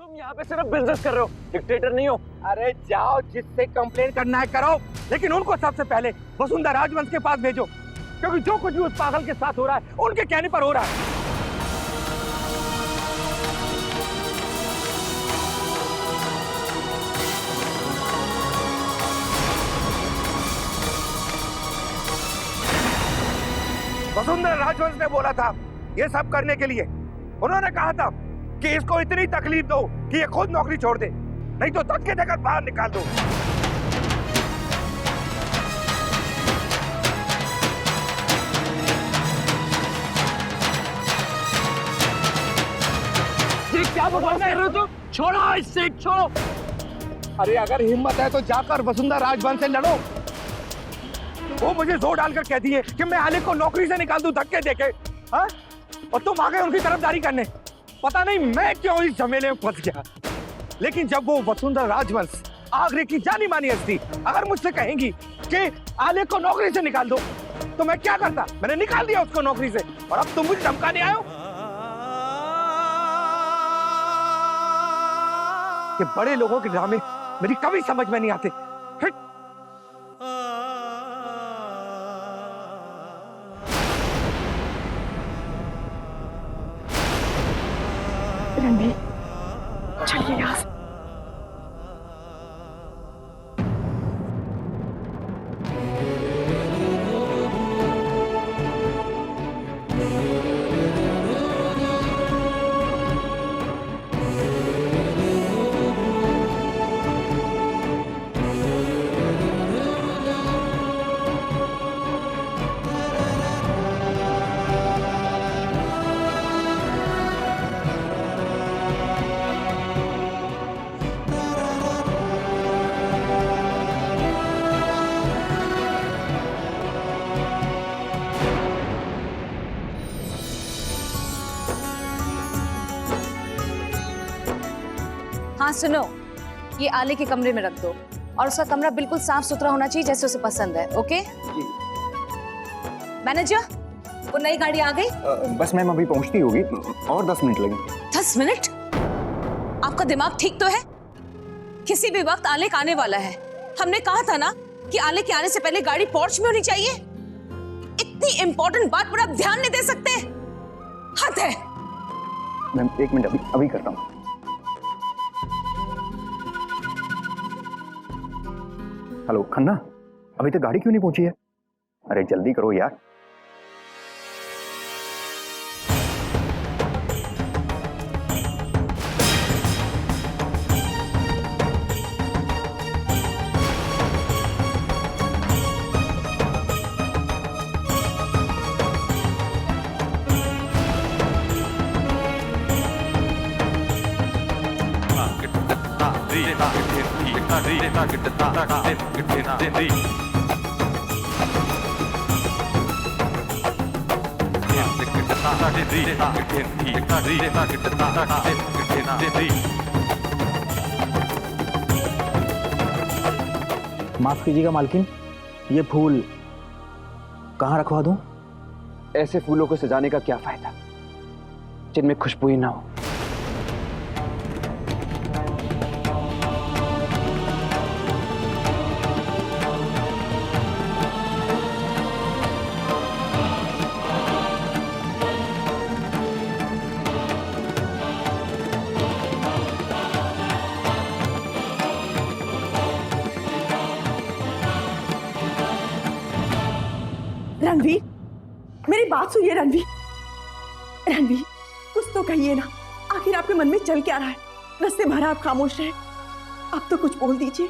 तुम यहाँ पे सिर्फ बिजनेस कर रहे हो, डिक्टेटर नहीं हो। अरे जाओ, जिससे कंप्लेन करना है करो, लेकिन उनको सबसे पहले वसुंधरा राजवंश के पास भेजो, क्योंकि जो कुछ भी उस पागल के साथ हो रहा है उनके कहने पर हो रहा है। वसुंधरा राजवंश ने बोला था ये सब करने के लिए। उन्होंने कहा था कि इसको इतनी तकलीफ दो कि ये खुद नौकरी छोड़ दे, नहीं तो धक्के देकर बाहर निकाल दो। ये क्या बकवास कर रहे हो तुम? छोड़ो इससे, छोड़ो। अरे अगर हिम्मत है तो जाकर वसुंधरा राजवंश से लड़ो। वो मुझे जोर डालकर कहती है कि मैं आलिक को नौकरी से निकाल दूं धक्के देके, हाँ? और तुम आ गए उनकी तरफदारी करने। पता नहीं मैं क्यों इस झमेले में फंस गया। लेकिन जब वो वसुंधरा राजवंश आगरे की जानी मानी हस्ती अगर मुझसे कहेंगी कि आलिक को नौकरी से निकाल दो, तो मैं क्या करता? मैंने निकाल दिया उसको नौकरी से, और अब तुम मुझे धमकाने आए हो कि बड़े लोगों के ड्रामे मेरी कभी समझ में नहीं आते। रणवीर, चलिए यहाँ से। हाँ सुनो, ये आले के कमरे में रख दो और उसका कमरा बिल्कुल साफ सुथरा होना चाहिए जैसे उसे पसंद है। ओके जी। मैनेजर, वो नई गाड़ी आ गई? बस मैम अभी पहुंचती होगी, और 10 मिनट लगेंगे। 10 मिनट? आपका दिमाग ठीक तो है? किसी भी वक्त आले आने वाला है। हमने कहा था ना कि आले के आने से पहले गाड़ी पोर्च में होनी चाहिए। इतनी इंपॉर्टेंट बात पर आप ध्यान नहीं दे सकते? हद है। मैम 1 मिनट, अभी करता हूँ। हेलो खन्ना, अभी तक गाड़ी क्यों नहीं पहुंची है? अरे जल्दी करो यार। माफ कीजिएगा मालकिन, ये फूल कहाँ रखवा दूं? ऐसे फूलों को सजाने का क्या फायदा जिनमें खुशबू ही ना हो। रणवीर, मेरी बात सुनिए रणवीर। रणवीर, कुछ तो कहिए ना, आखिर आपके मन में चल क्या रहा है? रस्ते भर आप खामोश रहे, अब तो कुछ बोल दीजिए।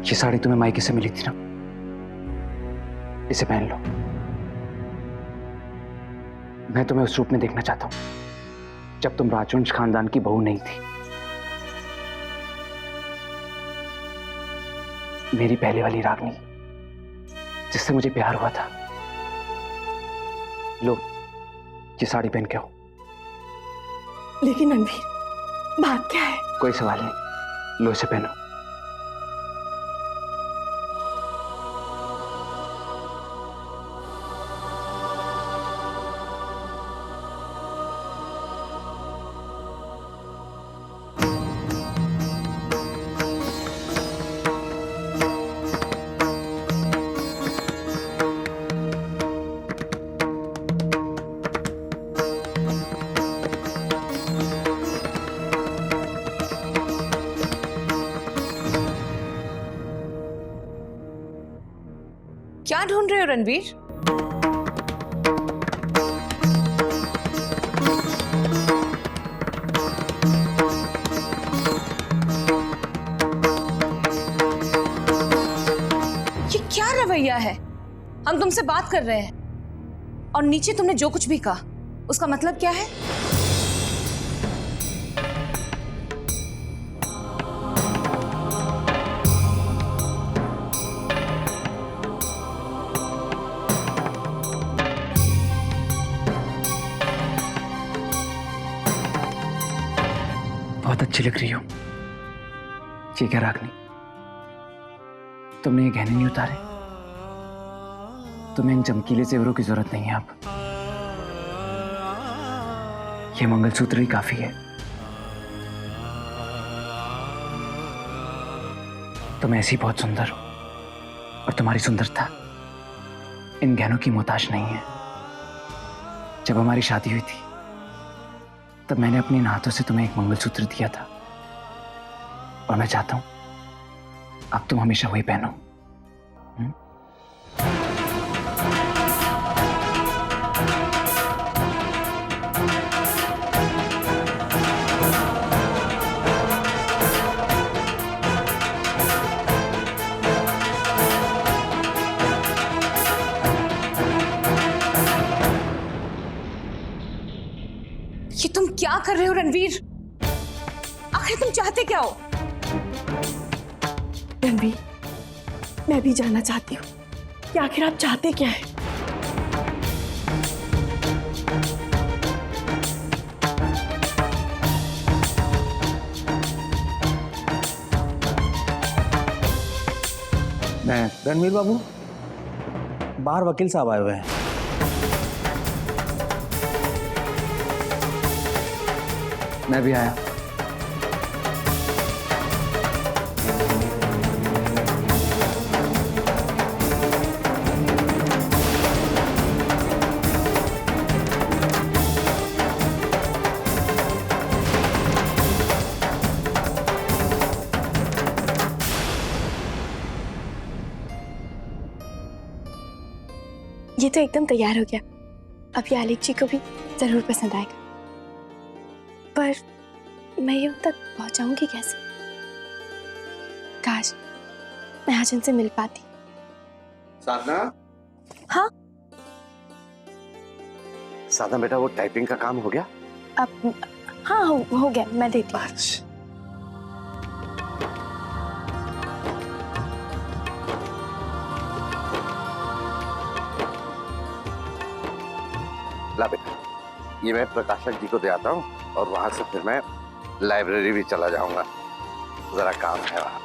ये साड़ी तुम्हें मायके से मिली थी ना, इसे पहन लो। मैं तुम्हें उस रूप में देखना चाहता हूं जब तुम राजवंश खानदान की बहू नहीं थी। मेरी पहले वाली रागनी जिससे मुझे प्यार हुआ था, लो, ये साड़ी पहन के आओ। लेकिन रणवीर, बात क्या है? कोई सवाल नहीं, लो इसे पहनो। क्या ढूंढ रहे हो रणवीर? ये क्या रवैया है? हम तुमसे बात कर रहे हैं और नीचे तुमने जो कुछ भी कहा उसका मतलब क्या है? बहुत अच्छी लग रही हो। ये क्या रागनी, तुमने ये गहने नहीं उतारे? तुम्हें इन चमकीले जेवरों की जरूरत नहीं है अब। ये मंगलसूत्र ही काफी है। तुम ऐसी बहुत सुंदर हो और तुम्हारी सुंदरता इन गहनों की मोहताज नहीं है। जब हमारी शादी हुई थी तब मैंने अपने इन हाथों से तुम्हें एक मंगलसूत्र दिया था और मैं चाहता हूं अब तुम हमेशा वही पहनो। ये तुम क्या कर रहे हो रणवीर? आखिर तुम चाहते क्या हो? रणवीर, मैं भी जानना चाहती हूँ कि आखिर आप चाहते क्या है? मैं रणवीर बाबू, बाहर वकील साहब आए हुए हैं। मैं भी आया। ये तो एकदम तैयार हो गया। अब ये आलेख जी को भी जरूर पसंद आएगा। पर मैं यूं तक पहुंचाऊंगी कैसे? काश मैं आज उनसे मिल पाती। साधना, हाँ साधना बेटा, वो टाइपिंग का काम हो गया? अब हाँ हो गया, मैं देती हूँ। अच्छा। ला बेटा, ये मैं प्रकाशक जी को दे आता हूँ और वहां से फिर मैं लाइब्रेरी भी चला जाऊंगा, जरा काम है वहां।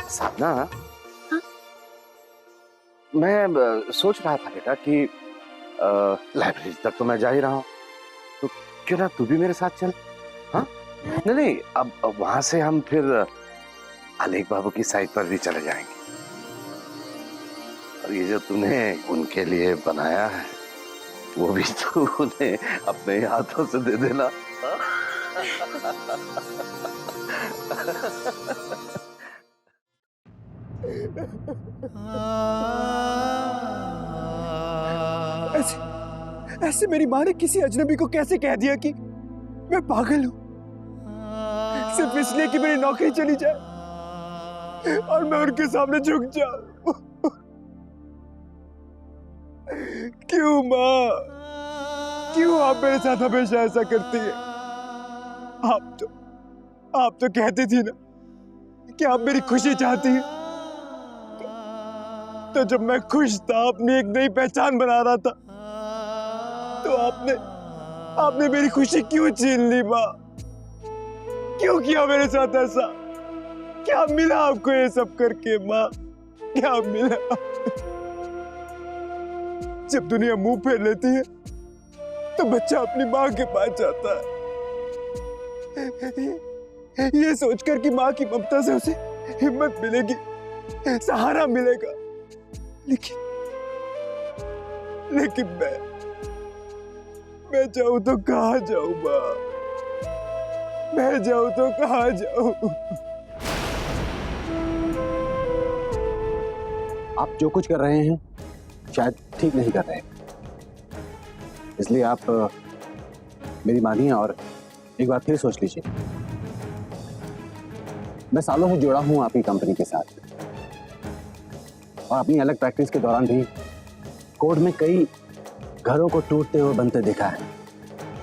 साधना, हाँ? मैं सोच रहा था बेटा कि लाइब्रेरी तक तो मैं जा ही रहा हूँ, तो क्यों ना तू भी मेरे साथ चल? हाँ? नहीं, अब वहां से हम फिर आलेख बाबू की साइट पर भी चले जाएंगे। और ये जो तूने उनके लिए बनाया है वो भी तू उन्हें अपने हाथों से दे देना। ऐसे मेरी माँ ने किसी अजनबी को कैसे कह दिया कि मैं पागल हूं, सिर्फ इसलिए कि मेरी नौकरी चली जाए और मैं उनके सामने झुक जाऊं। क्यों माँ, क्यों आप मेरे साथ हमेशा ऐसा करती है? आप तो कहती थी ना कि आप मेरी खुशी चाहती हैं। तो जब मैं खुश था, अपनी एक नई पहचान बना रहा था, तो आपने मेरी खुशी क्यों छीन ली माँ? क्यों किया मेरे साथ ऐसा? क्या मिला आपको ये सब करके माँ? क्या मिला? जब दुनिया मुंह फेर लेती है तो बच्चा अपनी माँ के पास जाता है, ये सोचकर कि माँ की ममता से उसे हिम्मत मिलेगी, सहारा मिलेगा। लेकिन मैं जाऊं तो कहाँ जाऊं माँ? मैं जाऊं तो कहाँ जाऊं? आप जो कुछ कर रहे हैं शायद ठीक नहीं कर रहे हैं, इसलिए आप मेरी मानिए और एक बार फिर सोच लीजिए। मैं सालों से जुड़ा हूं आपकी कंपनी के साथ और अपनी अलग प्रैक्टिस के दौरान भी कोर्ट में कई घरों को टूटते हुए बनते देखा है,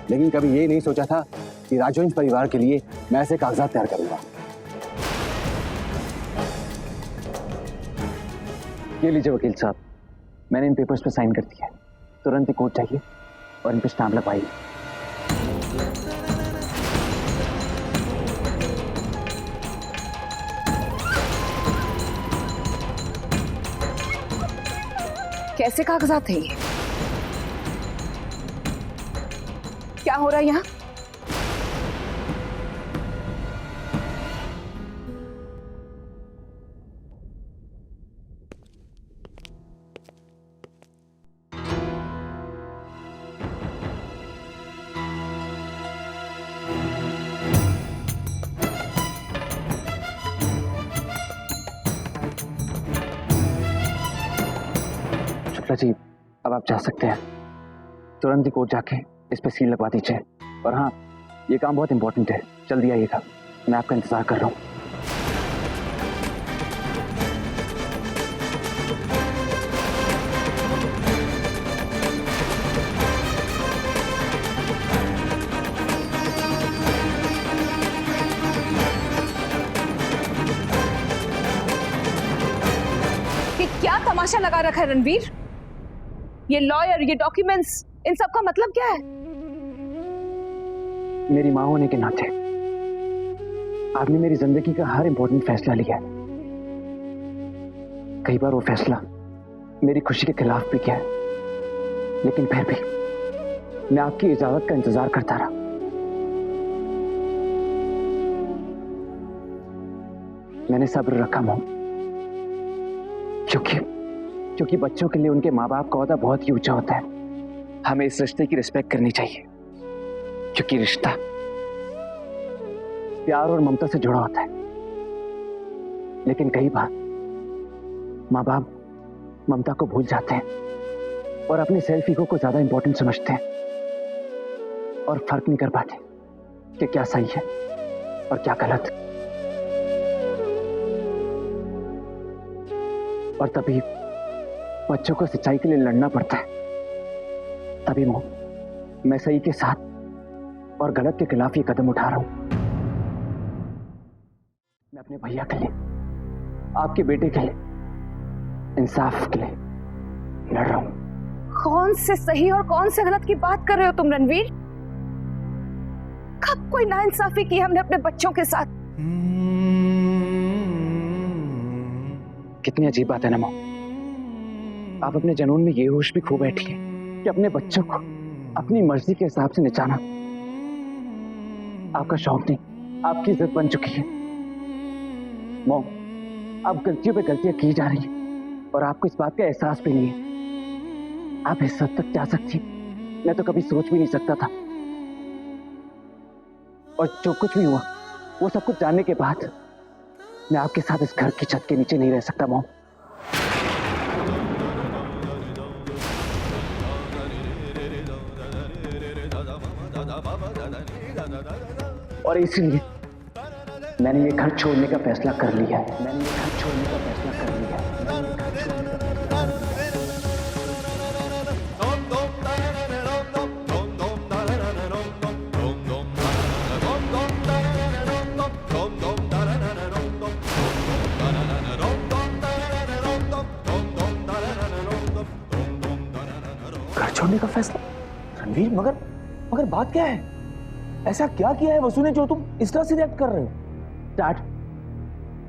लेकिन कभी ये नहीं सोचा था कि राजवंश परिवार के लिए मैं ऐसे कागजात तैयार करूंगा। ये लीजिए वकील साहब, मैंने इन पेपर्स पे साइन कर दिया है। तुरंत ही कोर्ट जाइए और इन पे स्टाम्प लगवाइए। कैसे कागजात हैं ये? क्या हो रहा है यहाँ? शुक्ला जी, अब आप जा सकते हैं। तुरंत ही कोर्ट जाके इस पे सील लगवा दीजिए। और हाँ, ये काम बहुत इंपॉर्टेंट है, जल्दी आइएगा, मैं आपका इंतजार कर रहा हूँ। ये क्या तमाशा लगा रखा है रणवीर? ये लॉयर, ये डॉक्यूमेंट्स, इन सब का मतलब क्या है? मेरी माँ होने के नाते आपने मेरी जिंदगी का हर इंपॉर्टेंट फैसला लिया है। कई बार वो फैसला मेरी खुशी के खिलाफ भी किया है, लेकिन फिर भी मैं आपकी इजाजत का इंतजार करता रहा। मैंने सब्र रखा मॉम, क्योंकि बच्चों के लिए उनके माँ बाप का ओहदा बहुत ही ऊंचा होता है। हमें इस रिश्ते की रिस्पेक्ट करनी चाहिए, क्योंकि रिश्ता प्यार और ममता से जुड़ा होता है। लेकिन कई बार माँ बाप ममता को भूल जाते हैं और अपने सेल्फ ईगो को ज्यादा इंपॉर्टेंट समझते हैं और फर्क नहीं कर पाते कि क्या सही है और क्या गलत। और तभी बच्चों को सच्चाई के लिए लड़ना पड़ता है। तभी मैं सही के साथ और गलत के खिलाफ ये कदम उठा रहा हूं। मैं अपने भैया के लिए, आपके बेटे के लिए, इंसाफ के लिए लड़ रहा हूं। कौन से सही और कौन से गलत की बात कर रहे हो तुम रणवीर? कब कोई नाइंसाफी की हमने अपने बच्चों के साथ? कितनी अजीब बात है ना मां, आप अपने जुनून में ये होश भी खो बैठी है कि अपने बच्चों को अपनी मर्जी के हिसाब से नचाना आपका शौक नहीं, आपकी इज्जत बन चुकी है। मॉम, आप गलतियों पे गलतियां की जा रही हैं और आपको इस बात का एहसास भी नहीं है। आप इस हद तक जा सकती, मैं तो कभी सोच भी नहीं सकता था। और जो कुछ भी हुआ वो सब कुछ जानने के बाद मैं आपके साथ इस घर की छत के नीचे नहीं रह सकता मॉम। और इसलिए मैंने ये घर छोड़ने का फैसला कर लिया है। मैंने ये घर छोड़ने का फैसला कर लिया है। छोड़ने का फैसला? रणवीर, मगर मगर बात क्या है? ऐसा क्या किया है वसु ने जो तुम इस तरह से रिएक्ट कर रहे हो? डैड,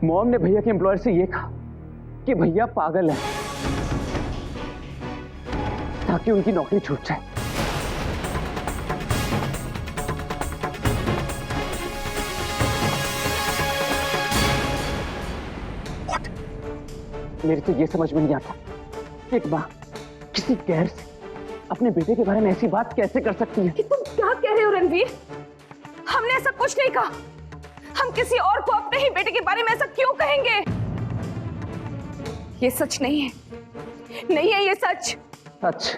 मॉम ने भैया के एम्प्लॉयर से ये कहा कि भैया पागल है ताकि उनकी नौकरी छूट जाए। मेरे तो ये समझ में नहीं आता कि एक मां किसी गैर से अपने बेटे के बारे में ऐसी बात कैसे कर सकती है। कि तुम क्या कह रहे हो रणवीर? हमने ऐसा कुछ नहीं कहा। हम किसी और को अपने ही बेटे के बारे में ऐसा क्यों कहेंगे? ये सच नहीं है, नहीं है ये सच। सच?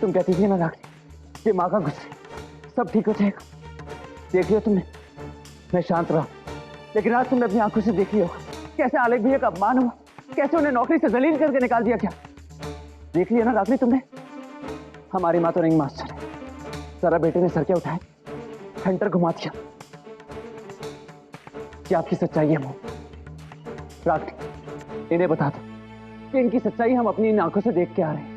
तुम कहती थी ना राखी कि माँ का गुस्से सब ठीक हो जाएगा। देख लिया तुमने, मैं शांत रहा, लेकिन आज तुमने अपनी आंखों से देख लिया कैसे आलेख भैया का अपमान हुआ, कैसे उन्हें नौकरी से जलील करके निकाल दिया। क्या देख लिया ना राखी तुमने? हमारी माँ तो रिंग मास्टर है, जरा बेटे ने सर के उठाए, हंटर घुमा दिया। क्या आपकी सच्चाई है मोह? राखी, इन्हें बता दो कि इनकी सच्चाई हम अपनी इन आंखों से देख के आ रहे हैं।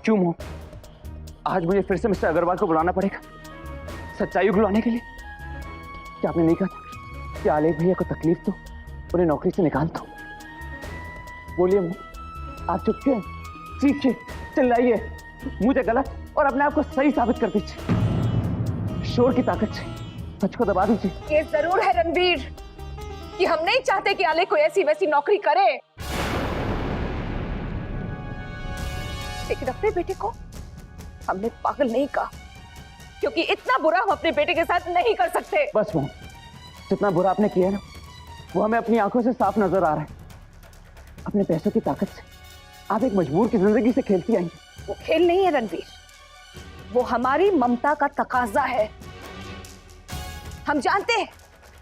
क्यों मोह? आज मुझे फिर से मिस्टर अग्रवाल को बुलाना पड़ेगा सच्चाई उगलवाने के लिए? क्या आपने नहीं कहा था कि आलेख भैया को तकलीफ दो, उन्हें नौकरी से निकाल दो? बोलिए मोह, आप चुप क्यों? चीखिए, चिल्लाइए, मुझे गलत और अपने आप को सही साबित कर दीजिए। शोर की ताकत से सच को दबा दीजिए। ये जरूर है रणवीर कि हम नहीं चाहते कि आलेख कोई ऐसी वैसी नौकरी करे, लेकिन अपने बेटे को हमने पागल नहीं कहा, क्योंकि इतना बुरा हम अपने बेटे के साथ नहीं कर सकते। बस मोहन, जितना बुरा आपने किया ना वो हमें अपनी आंखों से साफ नजर आ रहा है। अपने पैसों की ताकत से आप एक मजबूर की जिंदगी से खेलती आई हैं। वो खेल नहीं है रणवीर, वो हमारी ममता का तकाजा है। हम जानते हैं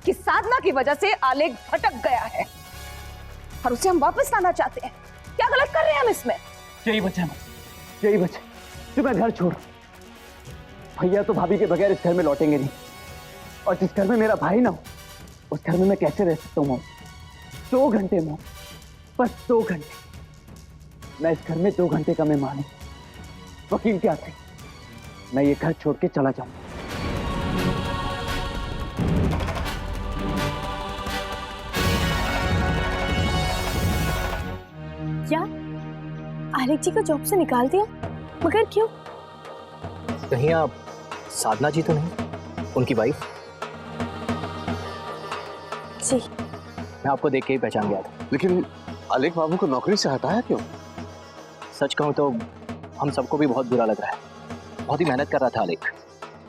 कि साधना की वजह से आलेख भटक गया है और उसे हम वापस लाना चाहते हैं। क्या गलत कर रहे हैं हम इसमें? यही वजह है, यही वजह जो मैं घर छोड़। भैया तो भाभी के बगैर इस घर में लौटेंगे नहीं, और जिस घर में मेरा भाई ना हो उस घर में मैं कैसे रह सकता हूँ? 2 घंटे मोह, बस 2 घंटे। मैं इस घर में 2 घंटे का मेहमान हूं। वकील क्या थे, मैं ये घर छोड़ के चला जाऊं। क्या आलेख जी को जॉब से निकाल दिया? मगर क्यों? कहीं आप साधना जी तो नहीं, उनकी वाइफ? जी, मैं आपको देख के ही पहचान गया था। लेकिन आलेख बाबू को नौकरी से हटाया क्यों? सच कहूँ तो हम सबको भी बहुत बुरा लग रहा है। बहुत ही मेहनत कर रहा था आलेख,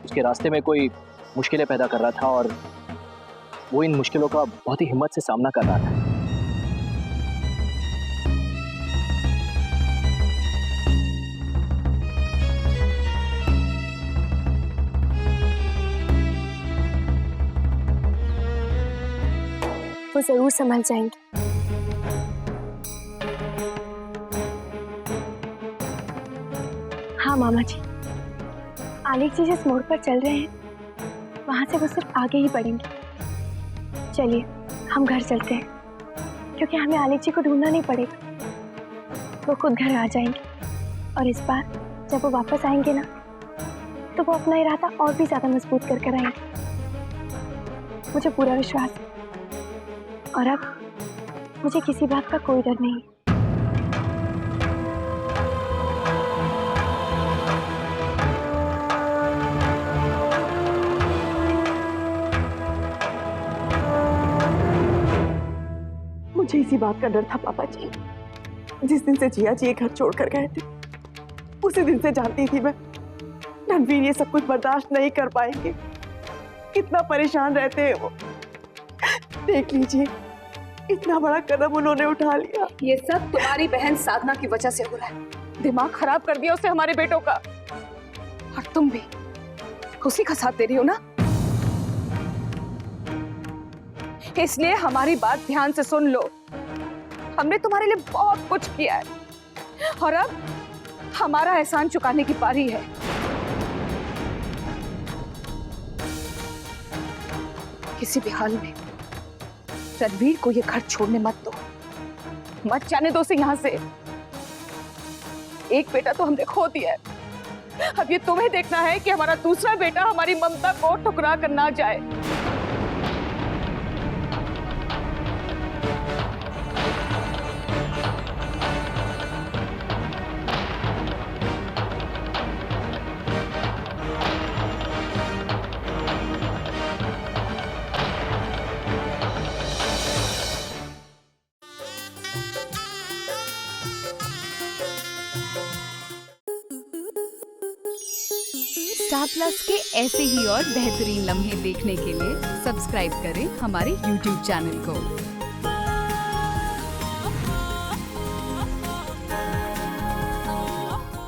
उसके रास्ते में कोई मुश्किलें पैदा कर रहा था और वो इन मुश्किलों का बहुत ही हिम्मत से सामना कर रहा था। वो जरूर संभल जाएंगे। हाँ मामा जी, आलेख जी जिस मोड़ पर चल रहे हैं वहां से वो सिर्फ आगे ही बढ़ेंगे। चलिए हम घर चलते हैं, क्योंकि हमें आलेख जी को ढूंढना नहीं पड़ेगा, वो खुद घर आ जाएंगे। और इस बार जब वो वापस आएंगे ना तो वो अपना इरादा और भी ज्यादा मजबूत कर कर आएंगे, मुझे पूरा विश्वास है। और अब मुझे किसी बात का कोई डर नहीं है। मुझे इसी बात का डर था पापा जी। जिस दिन से जिया जी ये घर छोड़कर गए थे उसी दिन से जानती थी मैं रणवीर ये सब कुछ बर्दाश्त नहीं कर पाएंगे। कितना परेशान रहते हैं वो। देख लीजिए इतना बड़ा कदम उन्होंने उठा लिया। ये सब तुम्हारी बहन साधना की वजह से हो रहा है। दिमाग खराब कर दिया उसे हमारे बेटों का, और तुम भी उसी का साथ दे रही हो ना। इसलिए हमारी बात ध्यान से सुन लो। हमने तुम्हारे लिए बहुत कुछ किया है और अब हमारा एहसान चुकाने की बारी है। किसी भी हाल में रणवीर को ये घर छोड़ने मत दो, मत जाने दो उसे यहाँ से। एक बेटा तो हमने खो दिया है, अब ये तुम्हें देखना है कि हमारा दूसरा बेटा हमारी ममता को ठुकरा कर ना जाए। स्टार प्लस के ऐसे ही और बेहतरीन लम्हे देखने के लिए सब्सक्राइब करें हमारे YouTube चैनल को।